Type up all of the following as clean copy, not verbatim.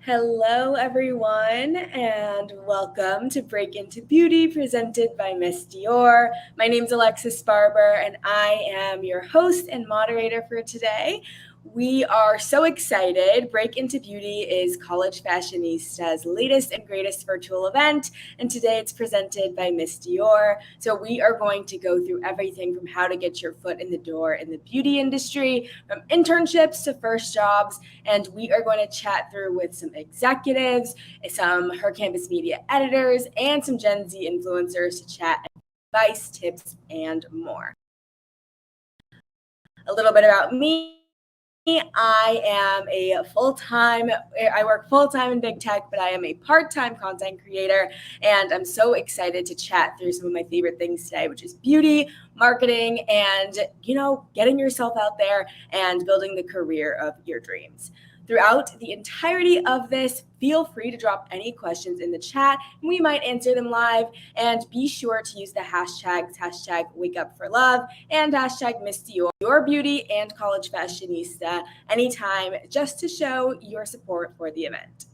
Hello, everyone, and welcome to Break Into Beauty presented by Miss Dior. My name's Alexis Barber, and I am your host and moderator for today. We are so excited. Break Into Beauty is College Fashionista's latest and greatest virtual event, and today it's presented by Miss Dior. So we are going to go through everything from how to get your foot in the door in the beauty industry, from internships to first jobs, and we are going to chat through with some executives, some Her Campus Media editors, and some Gen Z influencers to chat advice, tips, and more. A little bit about me. I work full-time in big tech, but I am a part-time content creator, and I'm so excited to chat through some of my favorite things today, which is beauty, marketing, and, getting yourself out there and building the career of your dreams. Throughout the entirety of this, feel free to drop any questions in the chat, and we might answer them live. And be sure to use the hashtags, #WakeUpForLove and #MissDior and College Fashionista anytime, just to show your support for the event.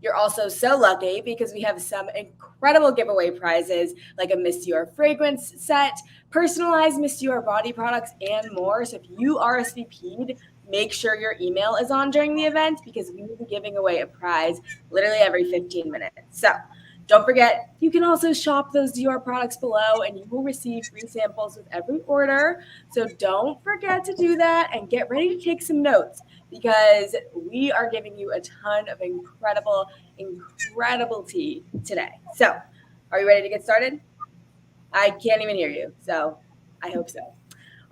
You're also so lucky because we have some incredible giveaway prizes like a Miss Dior fragrance set, personalized Miss Dior body products, and more. So if you RSVP'd, make sure your email is on during the event because we will be giving away a prize literally every 15 minutes. So don't forget, you can also shop those Dior products below and you will receive free samples with every order. So don't forget to do that and get ready to take some notes because we are giving you a ton of incredible tea today. So are you ready to get started? I can't even hear you, so I hope so.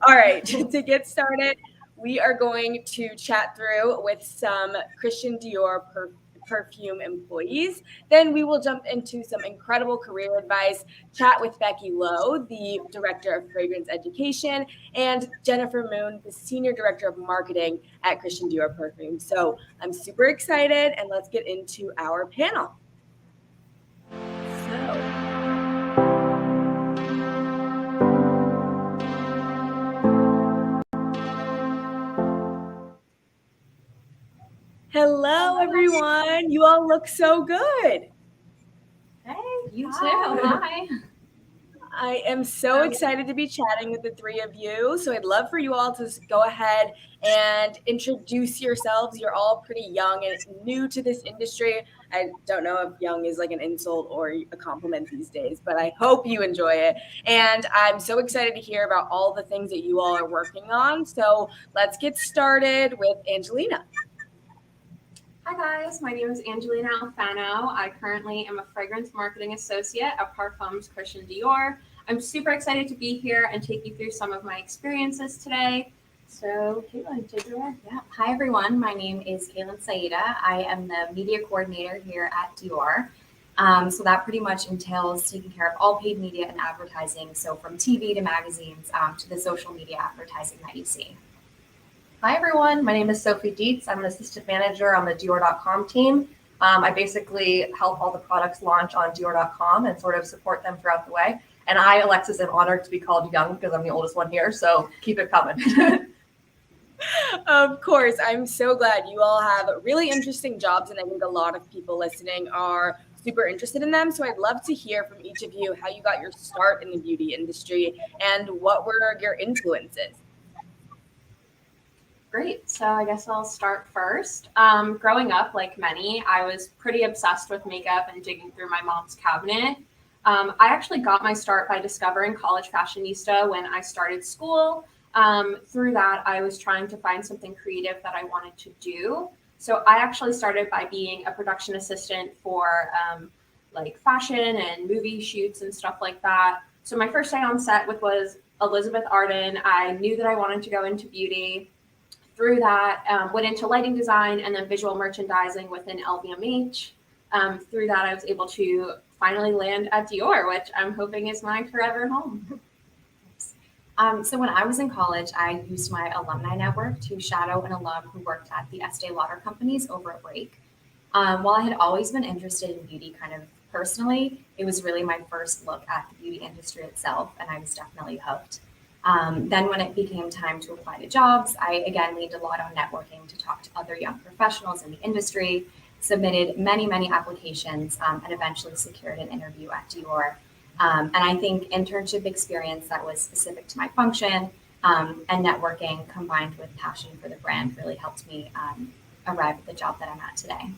All right, to get started, we are going to chat through with some Christian Dior perfume employees. Then we will jump into some incredible career advice, chat with Becky Lowe, the Director of Fragrance Education, and Jennifer Moon, the Senior Director of Marketing at Christian Dior Perfume. So I'm super excited, and let's get into our panel. Hello, everyone. You all look so good. Hey, you too. Hi. I am so excited to be chatting with the three of you. So I'd love for you all to go ahead and introduce yourselves. You're all pretty young and new to this industry. I don't know if young is like an insult or a compliment these days, but I hope you enjoy it. And I'm so excited to hear about all the things that you all are working on. So let's get started with Angelina. Hi guys, my name is Angelina Alfano. I currently am a fragrance marketing associate at Parfums Christian Dior. I'm super excited to be here and take you through some of my experiences today. So, Caitlin, take it away. Yeah. Hi everyone. My name is Caitlin Saida. I am the media coordinator here at Dior. So that pretty much entails taking care of all paid media and advertising. So from TV to magazines to the social media advertising that you see. Hi, everyone. My name is Sophie Dietz. I'm an assistant manager on the Dior.com team. I basically help all the products launch on Dior.com and sort of support them throughout the way. And I, Alexis, am honored to be called young because I'm the oldest one here. So keep it coming. Of course. I'm so glad you all have really interesting jobs. And I think a lot of people listening are super interested in them. So I'd love to hear from each of you how you got your start in the beauty industry and what were your influences. Great. So I guess I'll start first. Growing up, like many, I was pretty obsessed with makeup and digging through my mom's cabinet. I actually got my start by discovering College Fashionista when I started school. Through that, I was trying to find something creative that I wanted to do. So I actually started by being a production assistant for like fashion and movie shoots and stuff like that. So my first day on set was Elizabeth Arden. I knew that I wanted to go into beauty. Through that, went into lighting design and then visual merchandising within LVMH. Through that, I was able to finally land at Dior, which I'm hoping is my forever home. So when I was in college, I used my alumni network to shadow an alum who worked at the Estee Lauder companies over a break. While I had always been interested in beauty kind of personally, it was really my first look at the beauty industry itself, and I was definitely hooked. Then when it became time to apply to jobs, I again leaned a lot on networking to talk to other young professionals in the industry, submitted many, many applications, and eventually secured an interview at Dior. And I think internship experience that was specific to my function and networking combined with passion for the brand really helped me arrive at the job that I'm at today.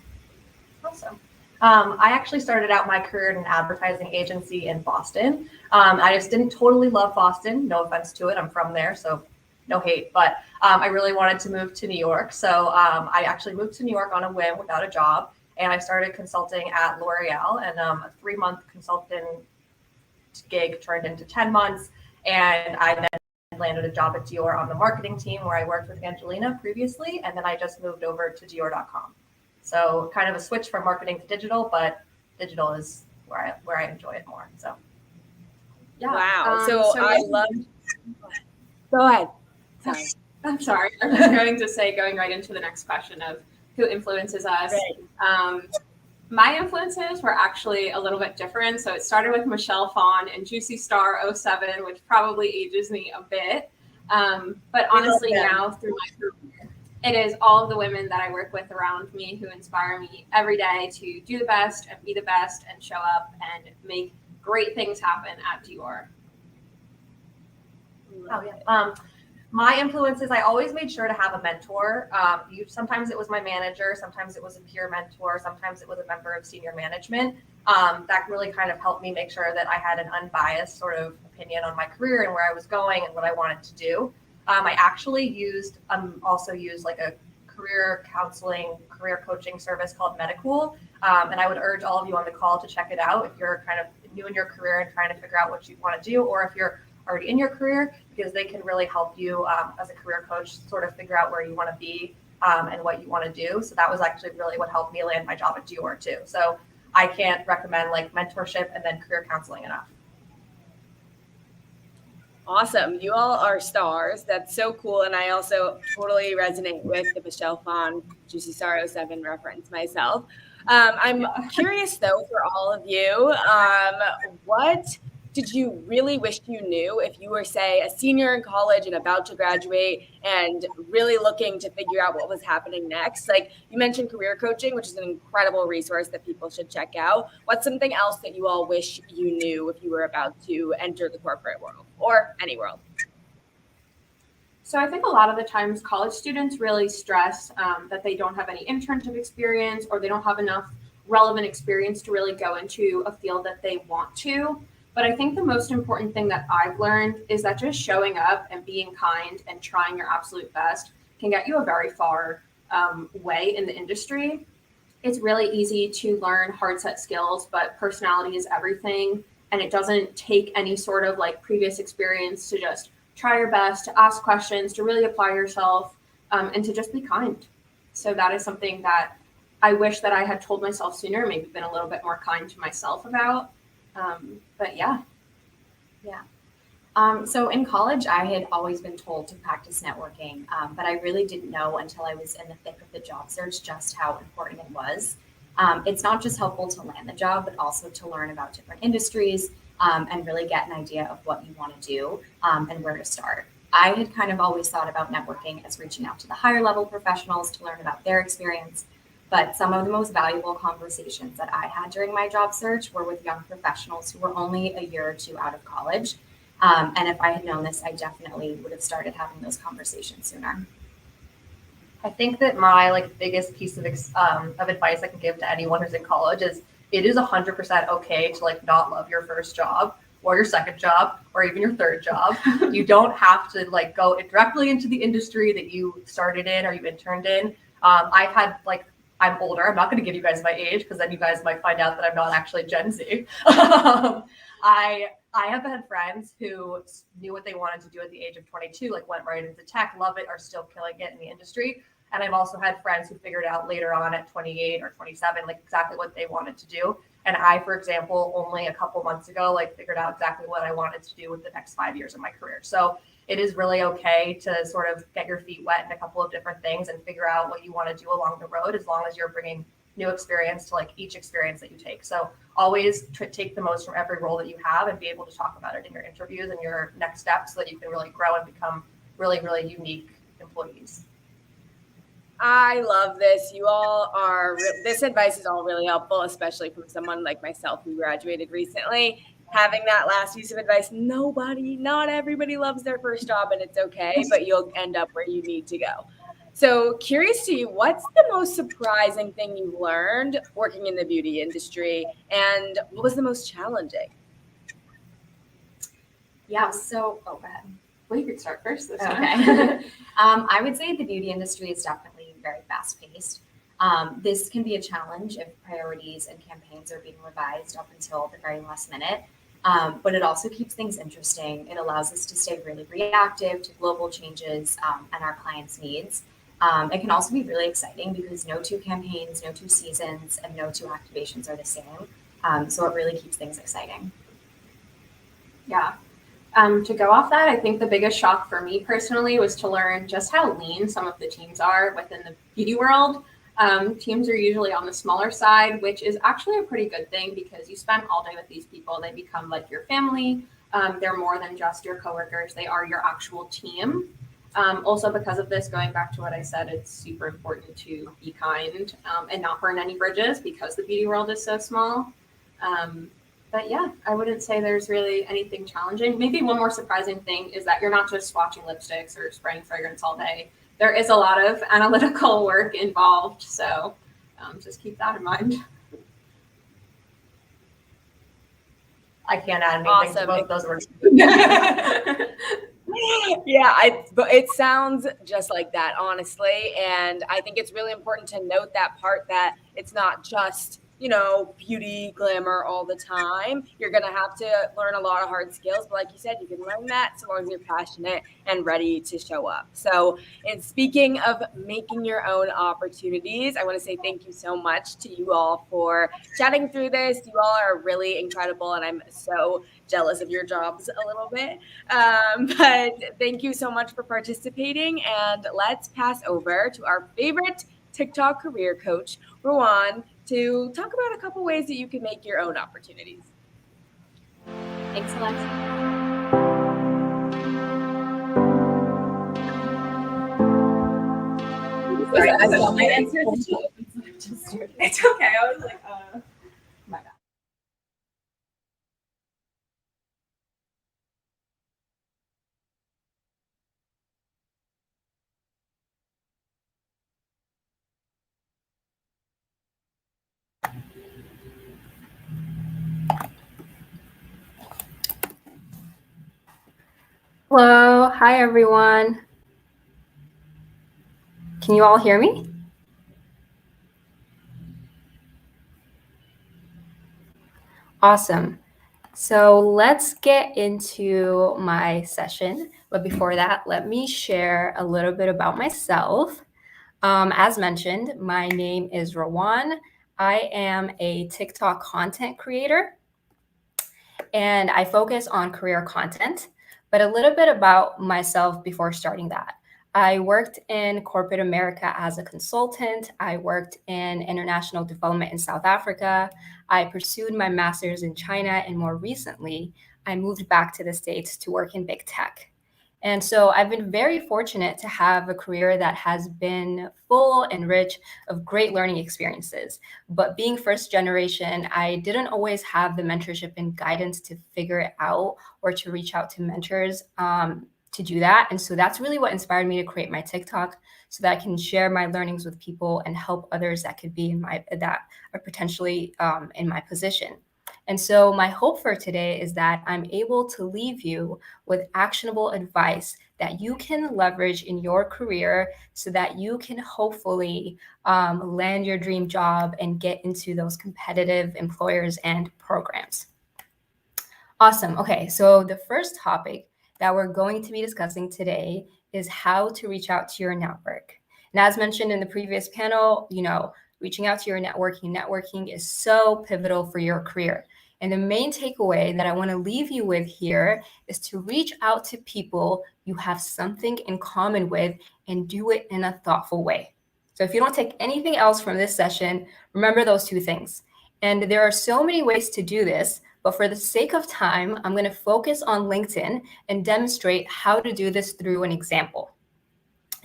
Awesome. I actually started out my career in an advertising agency in Boston. I just didn't totally love Boston. No offense to it. I'm from there, so no hate. But I really wanted to move to New York. So I actually moved to New York on a whim without a job. And I started consulting at L'Oreal. And a 3-month consultant gig turned into 10 months. And I then landed a job at Dior on the marketing team where I worked with Angelina previously. And then I just moved over to Dior.com. So kind of a switch from marketing to digital, but digital is where I enjoy it more. So Yeah. Wow. So I love. Go ahead. Sorry. I'm sorry. I was going to say, going right into the next question of who influences us. Right. My influences were actually a little bit different. So it started with Michelle Phan and Juicy Star '07, which probably ages me a bit. But honestly, now through my career, it is all of the women that I work with around me who inspire me every day to do the best and be the best and show up and make great things happen at Dior. Oh yeah. My influences, I always made sure to have a mentor. Sometimes it was my manager, sometimes it was a peer mentor, sometimes it was a member of senior management. That really kind of helped me make sure that I had an unbiased sort of opinion on my career and where I was going and what I wanted to do. I actually also used like a career counseling, career coaching service called Medicool. And I would urge all of you on the call to check it out if you're kind of new in your career and trying to figure out what you want to do, or if you're already in your career, because they can really help you as a career coach sort of figure out where you want to be and what you want to do. So that was actually really what helped me land my job at Dior too. So I can't recommend like mentorship and then career counseling enough. Awesome. You all are stars. That's so cool. And I also totally resonate with the Michelle Phan Juicy Star '07 reference myself. I'm curious though, for all of you, what did you really wish you knew if you were, say, a senior in college and about to graduate and really looking to figure out what was happening next? Like you mentioned career coaching, which is an incredible resource that people should check out. What's something else that you all wish you knew if you were about to enter the corporate world or any world? So I think a lot of the times college students really stress that they don't have any internship experience or they don't have enough relevant experience to really go into a field that they want to. But I think the most important thing that I've learned is that just showing up and being kind and trying your absolute best can get you a very far way in the industry. It's really easy to learn hard set skills, but personality is everything. And it doesn't take any sort of like previous experience to just try your best, to ask questions, to really apply yourself, and to just be kind. So that is something that I wish that I had told myself sooner, maybe been a little bit more kind to myself about. But yeah. So in college, I had always been told to practice networking, but I really didn't know until I was in the thick of the job search just how important it was. It's not just helpful to land the job, but also to learn about different industries and really get an idea of what you want to do and where to start. I had kind of always thought about networking as reaching out to the higher level professionals to learn about their experience. But some of the most valuable conversations that I had during my job search were with young professionals who were only a year or two out of college. And if I had known this, I definitely would have started having those conversations sooner. I think that my biggest piece of advice I can give to anyone who's in college is it is 100% okay to not love your first job or your second job or even your third job. You don't have to go directly into the industry that you started in or you interned in. I've had I'm older. I'm not going to give you guys my age because then you guys might find out that I'm not actually Gen Z. I have had friends who knew what they wanted to do at the age of 22, went right into tech, love it, are still killing it in the industry. And I've also had friends who figured out later on at 28 or 27, exactly what they wanted to do. And I, for example, only a couple months ago, figured out exactly what I wanted to do with the next 5 years of my career. So it is really okay to sort of get your feet wet in a couple of different things and figure out what you want to do along the road, as long as you're bringing new experience to each experience that you take. So always take the most from every role that you have and be able to talk about it in your interviews and your next steps so that you can really grow and become really, really unique employees. I love this. You all are, this advice is all really helpful, especially from someone like myself who graduated recently. Having that last piece of advice, not everybody loves their first job, and it's okay, but you'll end up where you need to go. So, curious to you, what's the most surprising thing you learned working in the beauty industry, and what was the most challenging? Yeah, so, go ahead. Well, you could start first this time. Okay. I would say the beauty industry is definitely very fast paced. This can be a challenge if priorities and campaigns are being revised up until the very last minute. But it also keeps things interesting. It allows us to stay really reactive to global changes and our clients' needs. It can also be really exciting because no two campaigns, no two seasons, and no two activations are the same. So it really keeps things exciting. Yeah. To go off that, I think the biggest shock for me personally was to learn just how lean some of the teams are within the beauty world. Teams are usually on the smaller side, which is actually a pretty good thing because you spend all day with these people. They become like your family. They're more than just your coworkers. They are your actual team. Also, because of this, going back to what I said, it's super important to be kind and not burn any bridges because the beauty world is so small. But yeah, I wouldn't say there's really anything challenging. Maybe one more surprising thing is that you're not just swatching lipsticks or spraying fragrance all day. There is a lot of analytical work involved. So just keep that in mind. I can't add anything to both those words. Yeah, it sounds just like that, honestly. And I think it's really important to note that part that it's not just, beauty, glamour all the time. You're going to have to learn a lot of hard skills. But like you said, you can learn that so long as you're passionate and ready to show up. So, and speaking of making your own opportunities, I want to say thank you so much to you all for chatting through this. You all are really incredible, and I'm so jealous of your jobs a little bit. But thank you so much for participating. And let's pass over to our favorite TikTok career coach, Rowan, to talk about a couple ways that you can make your own opportunities. Thanks, Alexa. Sorry, I saw my answer. It's okay. I was like, my bad. Hello, hi everyone. Can you all hear me? Awesome. So let's get into my session. But before that, let me share a little bit about myself. As mentioned, my name is Rowan. I am a TikTok content creator, and I focus on career content. But a little bit about myself before starting that. I worked in corporate America as a consultant. I worked in international development in South Africa. I pursued my master's in China, and more recently, I moved back to the States to work in big tech. And so I've been very fortunate to have a career that has been full and rich of great learning experiences. But being first generation, I didn't always have the mentorship and guidance to figure it out or to reach out to mentors to do that. And so that's really what inspired me to create my TikTok so that I can share my learnings with people and help others that could be that are potentially in my position. And so my hope for today is that I'm able to leave you with actionable advice that you can leverage in your career so that you can hopefully land your dream job and get into those competitive employers and programs. Awesome. Okay, so the first topic that we're going to be discussing today is how to reach out to your network. And as mentioned in the previous panel, reaching out to your networking is so pivotal for your career. And the main takeaway that I want to leave you with here is to reach out to people you have something in common with and do it in a thoughtful way. So if you don't take anything else from this session, remember those two things. And there are so many ways to do this, but for the sake of time, I'm going to focus on LinkedIn and demonstrate how to do this through an example.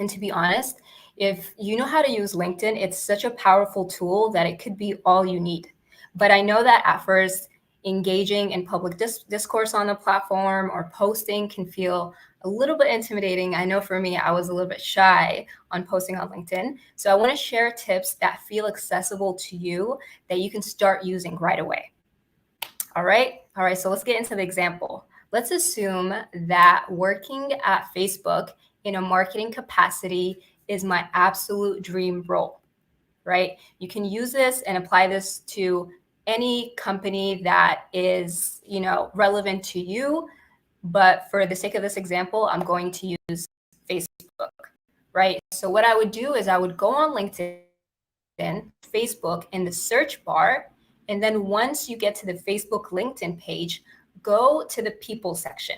And to be honest, If you know how to use LinkedIn, it's such a powerful tool that it could be all you need. But I know that at first, engaging in public discourse on the platform or posting can feel a little bit intimidating. I know for me, I was a little bit shy on posting on LinkedIn. So I want to share tips that feel accessible to you that you can start using right away. All right, so let's get into the example. Let's assume that working at Facebook in a marketing capacity is my absolute dream role, right? You can use this and apply this to any company that is, relevant to you. But for the sake of this example, I'm going to use Facebook, right? So what I would do is I would go on LinkedIn, Facebook in the search bar. And then once you get to the Facebook LinkedIn page, go to the people section.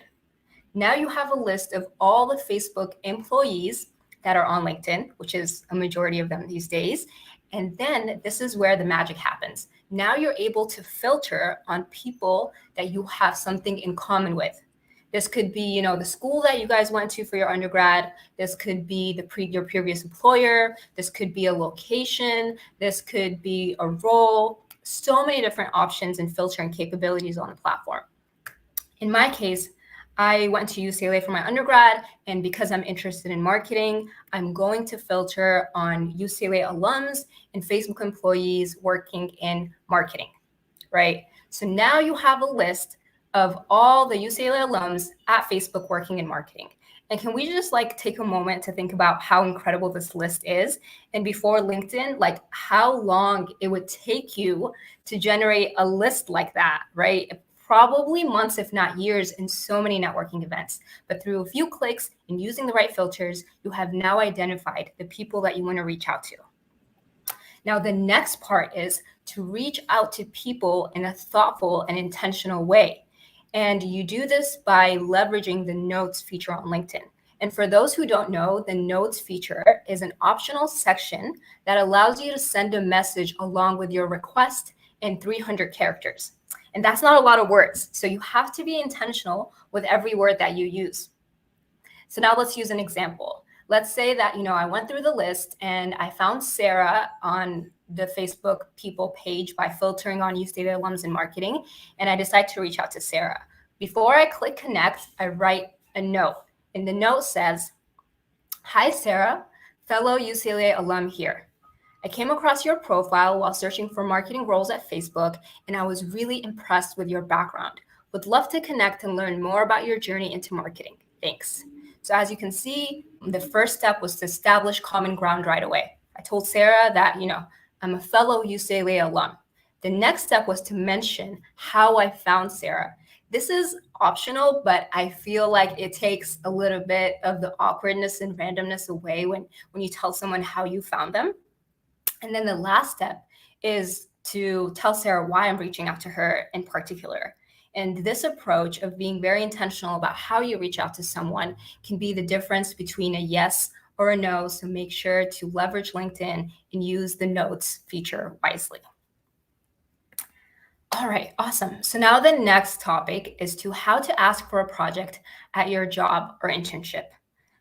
Now you have a list of all the Facebook employees that are on LinkedIn, which is a majority of them these days. And then this is where the magic happens. Now you're able to filter on people that you have something in common with. This could be, the school that you guys went to for your undergrad. This could be your previous employer. This could be a location. This could be a role. So many different options and filtering capabilities on the platform. In my case, I went to UCLA for my undergrad, and because I'm interested in marketing, I'm going to filter on UCLA alums and Facebook employees working in marketing, right? So now you have a list of all the UCLA alums at Facebook working in marketing. And can we just take a moment to think about how incredible this list is? And before LinkedIn, how long it would take you to generate a list like that, right? Probably months, if not years, in so many networking events. But through a few clicks and using the right filters, you have now identified the people that you want to reach out to. Now, the next part is to reach out to people in a thoughtful and intentional way. And you do this by leveraging the notes feature on LinkedIn. And for those who don't know, the notes feature is an optional section that allows you to send a message along with your request in 300 characters. And that's not a lot of words. So you have to be intentional with every word that you use. So now let's use an example. Let's say that, I went through the list and I found Sarah on the Facebook people page by filtering on UCLA alums in marketing, and I decide to reach out to Sarah. Before I click connect, I write a note. And the note says, "Hi, Sarah, fellow UCLA alum here. I came across your profile while searching for marketing roles at Facebook, and I was really impressed with your background. Would love to connect and learn more about your journey into marketing. Thanks." So as you can see, the first step was to establish common ground right away. I told Sarah that, I'm a fellow UCLA alum. The next step was to mention how I found Sarah. This is optional, but I feel like it takes a little bit of the awkwardness and randomness away when you tell someone how you found them. And then the last step is to tell Sarah why I'm reaching out to her in particular. And this approach of being very intentional about how you reach out to someone can be the difference between a yes or a no. So make sure to leverage LinkedIn and use the notes feature wisely. All right, awesome. So now the next topic is to how to ask for a project at your job or internship.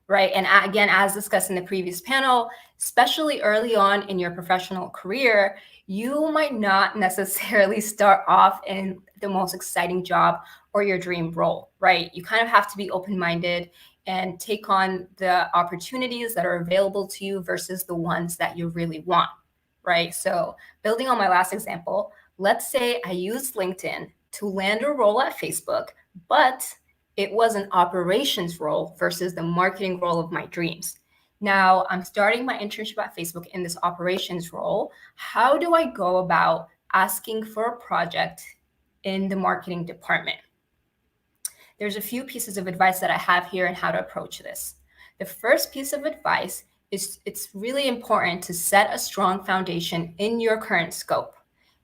Right. And again, as discussed in the previous panel, especially early on in your professional career, you might not necessarily start off in the most exciting job or your dream role, right? You kind of have to be open-minded and take on the opportunities that are available to you versus the ones that you really want, right? So building on my last example, let's say I used LinkedIn to land a role at Facebook, but it was an operations role versus the marketing role of my dreams. Now I'm starting my internship at Facebook in this operations role. How do I go about asking for a project in the marketing department? There's a few pieces of advice that I have here on how to approach this. The first piece of advice is it's really important to set a strong foundation in your current scope.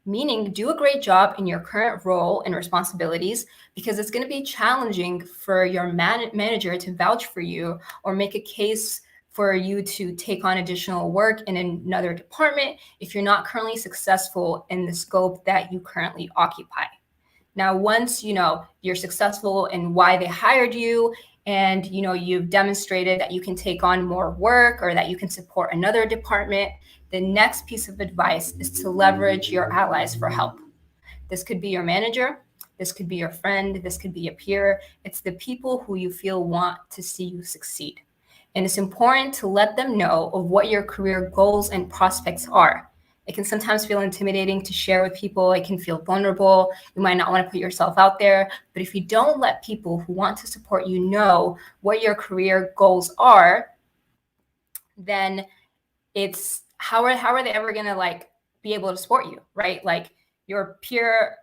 Meaning do a great job in your current role and responsibilities, because it's going to be challenging for your manager to vouch for you or make a case for you to take on additional work in another department if you're not currently successful in the scope that you currently occupy. Now, once you're successful in why they hired you and you've demonstrated that you can take on more work or that you can support another department, the next piece of advice is to leverage your allies for help. This could be your manager, this could be your friend, this could be a peer. It's the people who you feel want to see you succeed. And it's important to let them know of what your career goals and prospects are. It can sometimes feel intimidating to share with people. It can feel vulnerable. You might not want to put yourself out there. But if you don't let people who want to support you know what your career goals are, then it's how are they ever going to be able to support you, right? Like, your peer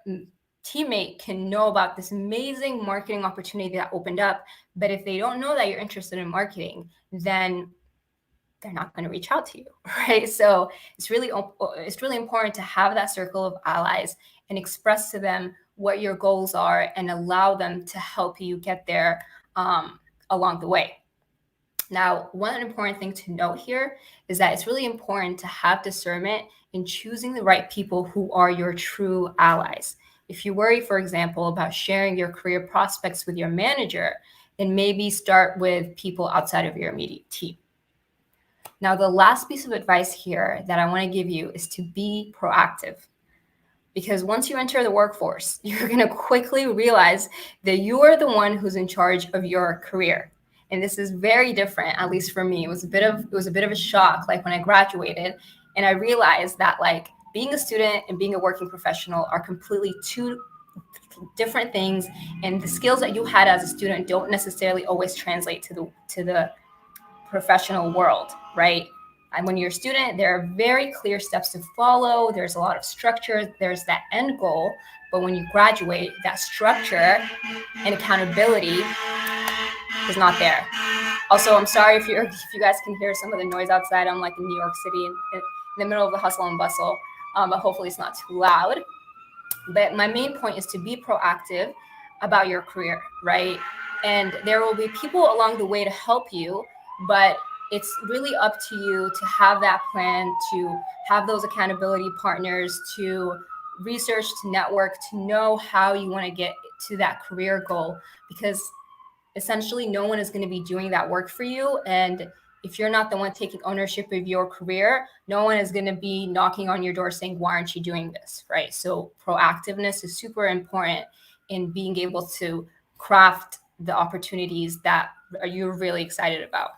teammate can know about this amazing marketing opportunity that opened up, but if they don't know that you're interested in marketing, then they're not going to reach out to you, right? So it's really important to have that circle of allies and express to them what your goals are and allow them to help you get there along the way. Now, one important thing to note here is that it's really important to have discernment in choosing the right people who are your true allies. If you worry, for example, about sharing your career prospects with your manager, then maybe start with people outside of your immediate team. Now, the last piece of advice here that I want to give you is to be proactive. Because once you enter the workforce, you're going to quickly realize that you are the one who's in charge of your career. And this is very different, at least for me. It was a bit of a shock, like when I graduated, and I realized that being a student and being a working professional are completely two different things, and the skills that you had as a student don't necessarily always translate to the professional world, right? And when you're a student, there are very clear steps to follow. There's a lot of structure. There's that end goal. But when you graduate, that structure and accountability is not there. Also, I'm sorry if you guys can hear some of the noise outside. I'm in New York City in the middle of the hustle and bustle, but hopefully it's not too loud. But my main point is to be proactive about your career, right? And there will be people along the way to help you, but it's really up to you to have that plan, to have those accountability partners, to research, to network, to know how you want to get to that career goal, because essentially no one is going to be doing that work for you. And if you're not the one taking ownership of your career, no one is going to be knocking on your door saying, why aren't you doing this, right? So proactiveness is super important in being able to craft the opportunities that you're really excited about.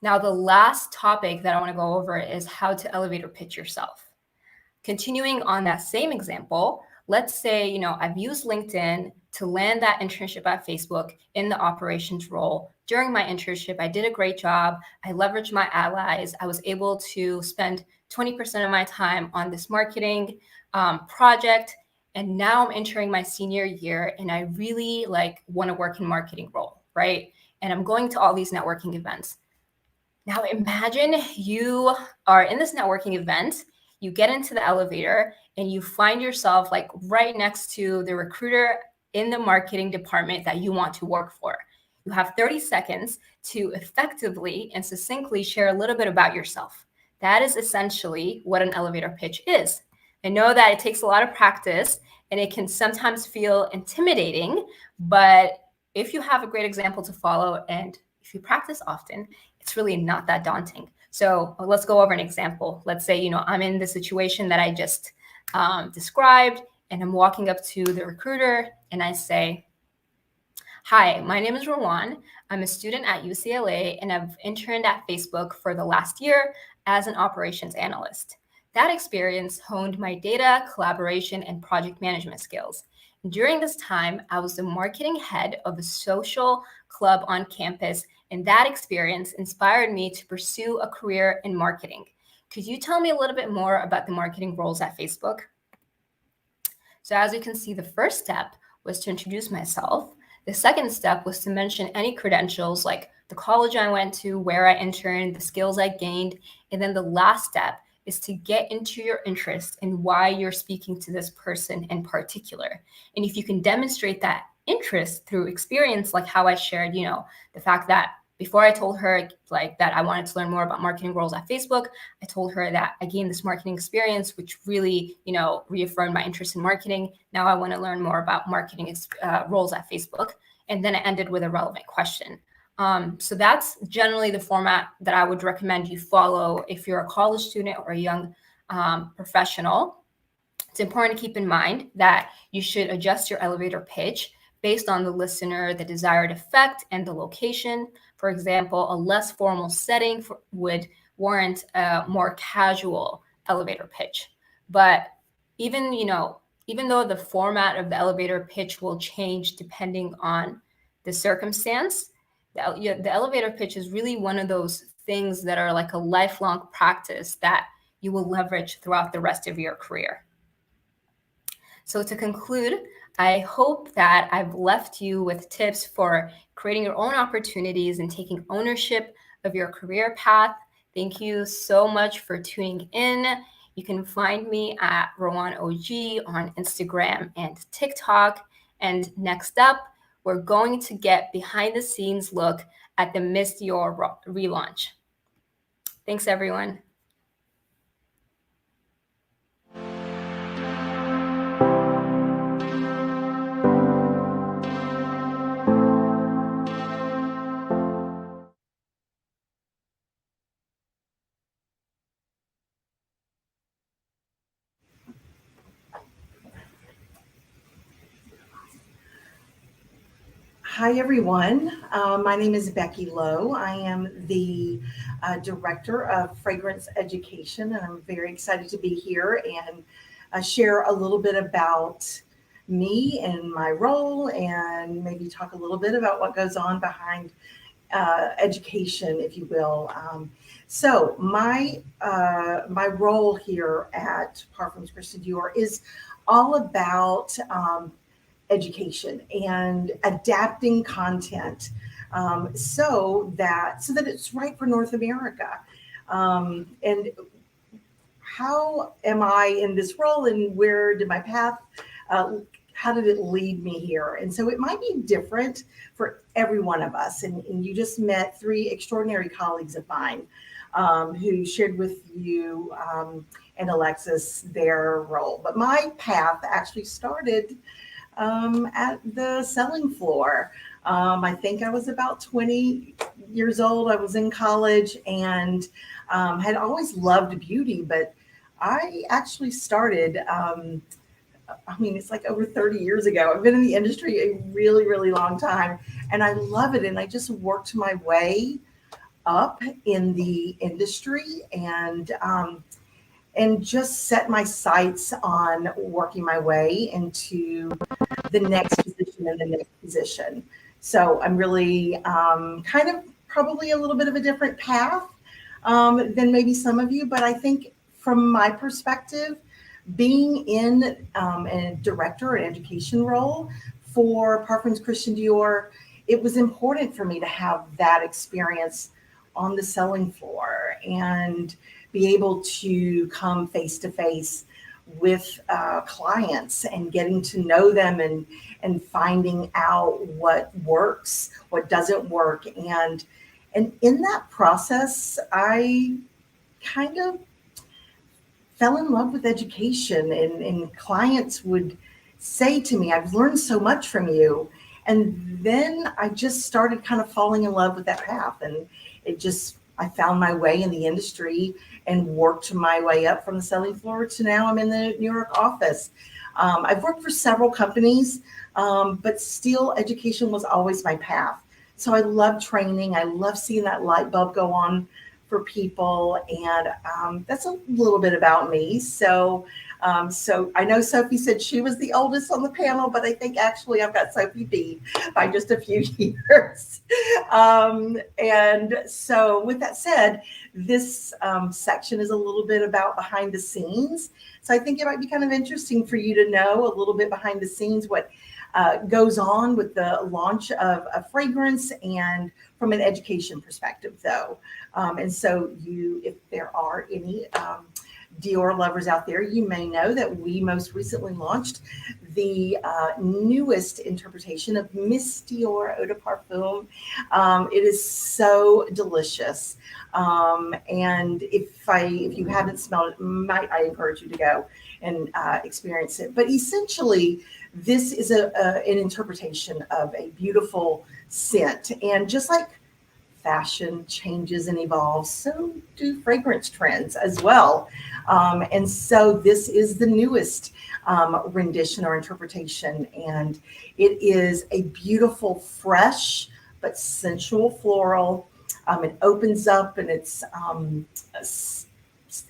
Now, the last topic that I want to go over is how to elevator pitch yourself. Continuing on that same example, let's say, I've used LinkedIn to land that internship at Facebook in the operations role. During my internship, I did a great job. I leveraged my allies. I was able to spend 20% of my time on this marketing project. And now I'm entering my senior year and I really want to work in marketing role, right? And I'm going to all these networking events. Now imagine you are in this networking event, you get into the elevator and you find yourself right next to the recruiter in the marketing department that you want to work for. You have 30 seconds to effectively and succinctly share a little bit about yourself. That is essentially what an elevator pitch is. I know that it takes a lot of practice and it can sometimes feel intimidating, but if you have a great example to follow and if you practice often, it's really not that daunting. So let's go over an example. Let's say, I'm in the situation that I just described, and I'm walking up to the recruiter and I say, hi, my name is Rowan. I'm a student at UCLA and I've interned at Facebook for the last year as an operations analyst. That experience honed my data, collaboration, and project management skills. During this time, I was the marketing head of a social club on campus, and that experience inspired me to pursue a career in marketing. Could you tell me a little bit more about the marketing roles at Facebook? So as you can see, the first step was to introduce myself. The second step was to mention any credentials like the college I went to, where I interned, the skills I gained. And then the last step is to get into your interest and why you're speaking to this person in particular. And if you can demonstrate that interest through experience, like how I shared, the fact that before I told her that I wanted to learn more about marketing roles at Facebook, I told her that I gained this marketing experience, which really, reaffirmed my interest in marketing. Now I want to learn more about marketing roles at Facebook. and then it ended with a relevant question. So that's generally the format that I would recommend you follow if you're a college student or a young professional. It's important to keep in mind that you should adjust your elevator pitch based on the listener, the desired effect, and the location. For example, a less formal setting would warrant a more casual elevator pitch. But even though the format of the elevator pitch will change depending on the circumstance, the elevator pitch is really one of those things that are like a lifelong practice that you will leverage throughout the rest of your career. So to conclude, I hope that I've left you with tips for creating your own opportunities and taking ownership of your career path. Thank you so much for tuning in. You can find me at Rowan OG on Instagram and TikTok. And next up, we're going to get behind the scenes look at the Miss Dior relaunch. Thanks, everyone. Hi, everyone. My name is Becky Lowe. I am the Director of Fragrance Education, and I'm very excited to be here and share a little bit about me and my role, and maybe talk a little bit about what goes on behind education, if you will. So my role here at Parfums Christian Dior is all about education and adapting content so that it's right for North America. And how am I in this role, and where did my path, how did it lead me here? And so it might be different for every one of us. And you just met three extraordinary colleagues of mine who shared with you and Alexis their role. But my path actually started at the selling floor. I think I was about 20 years old. I was in college and had always loved beauty, but I actually started, it's like over 30 years ago. I've been in the industry a really, really long time, and I love it. And I just worked my way up in the industry and just set my sights on working my way into the next position and the next position. So I'm really kind of probably a little bit of a different path than maybe some of you, but I think from my perspective, being in a director and education role for Parfums Christian Dior, it was important for me to have that experience on the selling floor and be able to come face to face with clients and getting to know them and finding out what works, what doesn't work. And in that process, I kind of fell in love with education, and clients would say to me, I've learned so much from you. And then I just started kind of falling in love with that path. And I found my way in the industry and worked my way up from the selling floor to now I'm in the New York office. I've worked for several companies, but still education was always my path. So I love training. I love seeing that light bulb go on for people. And that's a little bit about me. So I know Sophie said she was the oldest on the panel, but I think actually I've got Sophie beat by just a few years. And so with that said, this section is a little bit about behind the scenes. So I think it might be kind of interesting for you to know a little bit behind the scenes, what goes on with the launch of a fragrance, and from an education perspective though. And so if there are any Dior lovers out there, you may know that we most recently launched the newest interpretation of Miss Dior Eau de Parfum. It is so delicious. And if you haven't smelled it, I encourage you to go and experience it. But essentially, this is an interpretation of a beautiful scent. And just like fashion changes and evolves, so do fragrance trends as well. And so this is the newest rendition or interpretation. And it is a beautiful, fresh, but sensual floral. It opens up and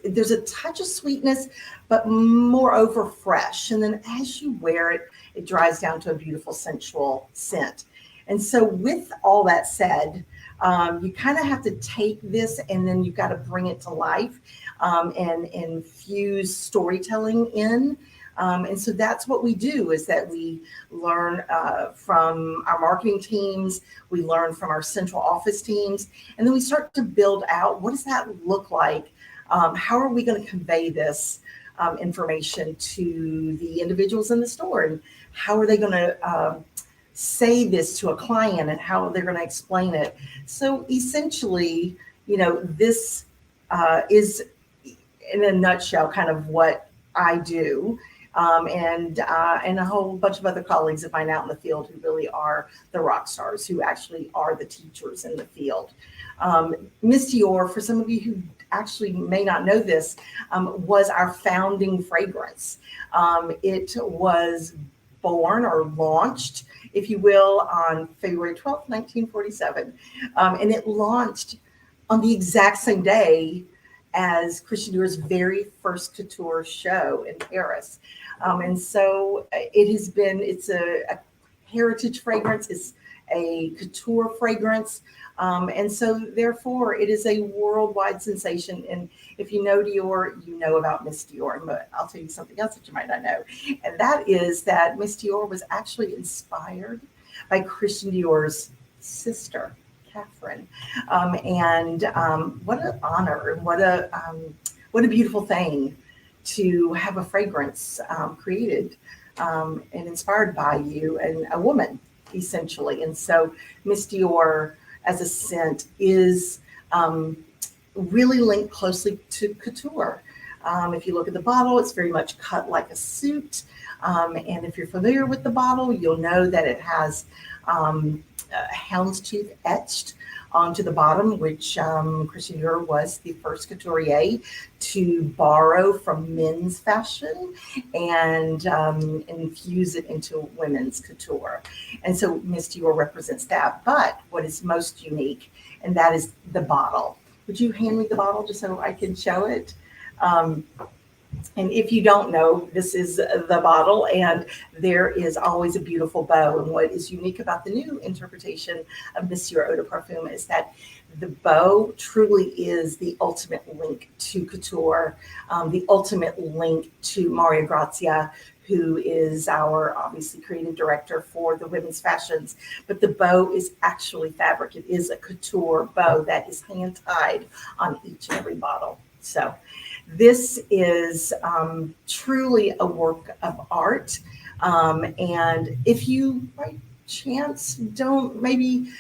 there's a touch of sweetness, but moreover fresh. And then as you wear it, it dries down to a beautiful sensual scent. And so with all that said, you kind of have to take this and then you've got to bring it to life and infuse storytelling in. And so that's what we do, is that we learn from our marketing teams, we learn from our central office teams, and then we start to build out, what does that look like? How are we going to convey this information to the individuals in the store? And how are they going to say this to a client, and how they're going to explain it? So essentially, this is in a nutshell kind of what I do. And a whole bunch of other colleagues of mine out in the field who really are the rock stars, who actually are the teachers in the field. Miss Dior, for some of you who actually may not know this, was our founding fragrance. It was born or launched, if you will, on February 12th, 1947. And it launched on the exact same day as Christian Dior's very first couture show in Paris. And so it's a heritage fragrance, it's a couture fragrance. And so therefore it is a worldwide sensation. And if you know Dior, you know about Miss Dior. But I'll tell you something else that you might not know. And that is that Miss Dior was actually inspired by Christian Dior's sister, Catherine. And what an honor, and what a beautiful thing to have a fragrance created and inspired by you, and a woman, essentially. And so Miss Dior as a scent is really linked closely to couture. If you look at the bottle, it's very much cut like a suit. And if you're familiar with the bottle, you'll know that it has houndstooth etched onto the bottom, which Christian Dior was the first couturier to borrow from men's fashion and infuse it into women's couture. And so Miss Dior represents that. But what is most unique, and that is the bottle. Would you hand me the bottle just so I can show it? And if you don't know, this is the bottle, and there is always a beautiful bow. And what is unique about the new interpretation of Miss Dior Eau de Parfum is that the bow truly is the ultimate link to couture, the ultimate link to Maria Grazia, who is our obviously creative director for the women's fashions. But the bow is actually fabric. It is a couture bow that is hand tied on each and every bottle. So this is truly a work of art. And if you by chance don't maybe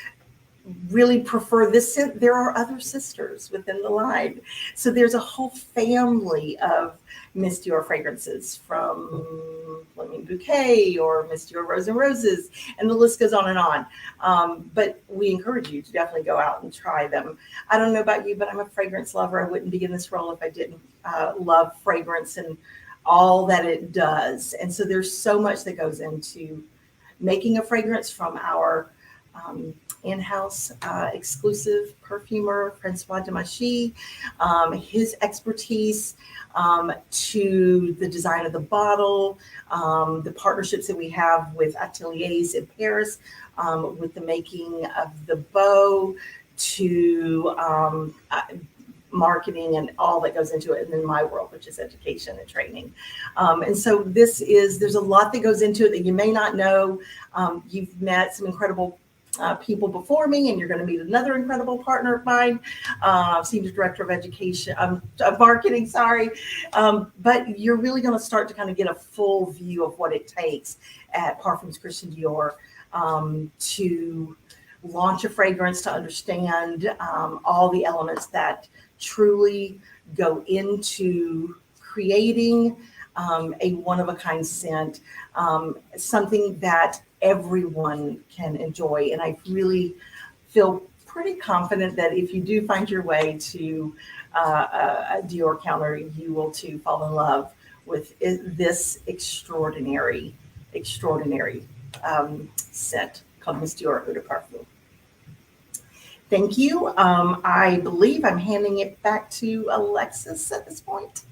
really prefer this scent, there are other sisters within the line. So there's a whole family of Miss Dior fragrances, from Flaming Bouquet or Miss Dior Rose and Roses, and the list goes on and on. But we encourage you to definitely go out and try them. I don't know about you, but I'm a fragrance lover. I wouldn't be in this role if I didn't love fragrance and all that it does. And so there's so much that goes into making a fragrance, from our in-house exclusive perfumer, Francois Demachy, his expertise, to the design of the bottle, the partnerships that we have with ateliers in Paris, with the making of the bow, to marketing and all that goes into it, and in my world, which is education and training. And so there's a lot that goes into it that you may not know. You've met some incredible people before me, and you're going to meet another incredible partner of mine, senior director of education, of marketing, sorry. But you're really going to start to kind of get a full view of what it takes at Parfums Christian Dior to launch a fragrance, to understand all the elements that truly go into creating a one-of-a-kind scent, something that everyone can enjoy. And I really feel pretty confident that if you do find your way to a Dior counter, you will too fall in love with this extraordinary scent called Miss Dior Eau de Parfum. Thank you. I believe I'm handing it back to Alexis at this point.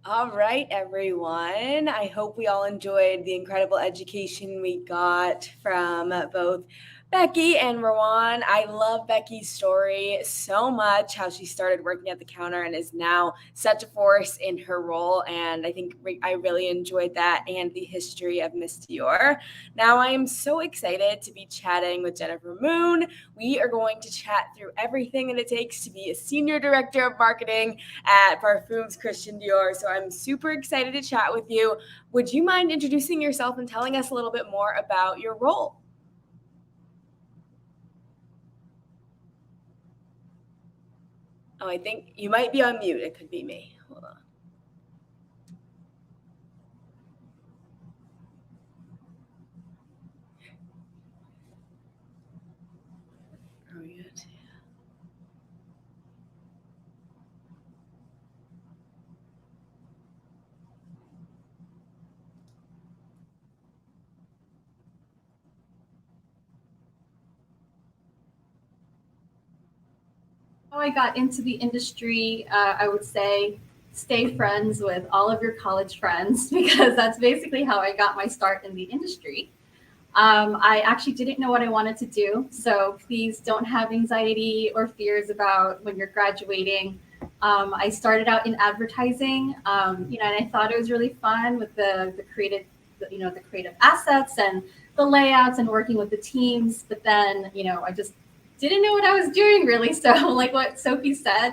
All right, everyone. I hope we all enjoyed the incredible education we got from both Becky and Rowan. I love Becky's story so much, how she started working at the counter and is now such a force in her role. And I think I really enjoyed that and the history of Miss Dior. Now I am so excited to be chatting with Jennifer Moon. We are going to chat through everything that it takes to be a senior director of marketing at Parfums Christian Dior. So I'm super excited to chat with you. Would you mind introducing yourself and telling us a little bit more about your role? Oh, I think you might be on mute. It could be me. Hold on. Are we good? How I got into the industry, I would say stay friends with all of your college friends because that's basically how I got my start in the industry. I actually didn't know what I wanted to do, so please don't have anxiety or fears about when you're graduating. I started out in advertising, and I thought it was really fun with the creative, the creative assets and the layouts and working with the teams. But then, I just didn't know what I was doing really. So, like what Sophie said,